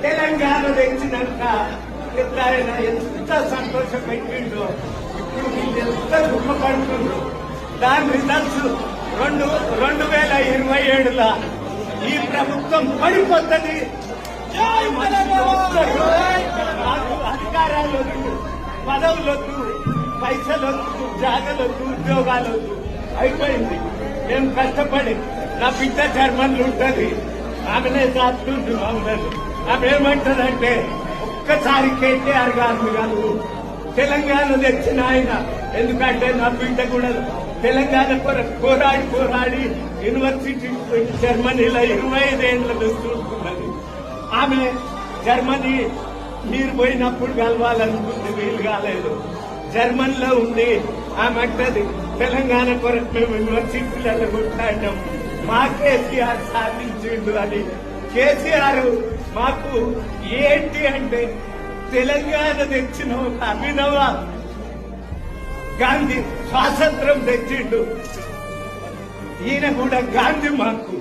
తెలంగాణ తెచ్చినాక ఆయన ఎంత సంతోషం పెట్టిండో ఇప్పుడు వీళ్ళు ఎంత దుఃఖపడుతుండ్రు. దాని రిజల్ట్స్ 2027లో ఈ ప్రభుత్వం పడిపోతుంది. అధికారాలు వద్దు, పదవులొద్దు, పైసలొద్దు, జాగలొద్దు, ఉద్యోగాలొద్దు, అయిపోయింది. మేము కష్టపడి నా బిడ్డ జర్మన్లు ఉంటుంది, ఆమెనే సాత్తుండ్రు మమ్మల్ని. ఆమె ఏమంటారంటే ఒక్కసారి కేటీఆర్ గారు కాదు తెలంగాణ తెచ్చిన ఆయన, ఎందుకంటే నా బిడ్డ కూడా తెలంగాణ కొరకు పోరాడి యూనివర్సిటీ జర్మనీలో 25 ఏళ్ల చూస్తున్నది. ఆమె జర్మనీ మీరు పోయినప్పుడు కలవాలనుకుంది, వీలు కాలేదు. జర్మనీలో ఉంది. ఆమె అంటది తెలంగాణ కొరకు మేము యూనివర్సిటీలలో కొట్లాడినాం, మా కేసీఆర్ సాధించిండు అని. కేసీఆర్ మాకు ఏంటి అంటే తెలంగాణ తెచ్చిన ఒక అభినవ గాంధీ, స్వాతంత్రం తెచ్చిండు. ఈయన కూడా గాంధీ మాకు.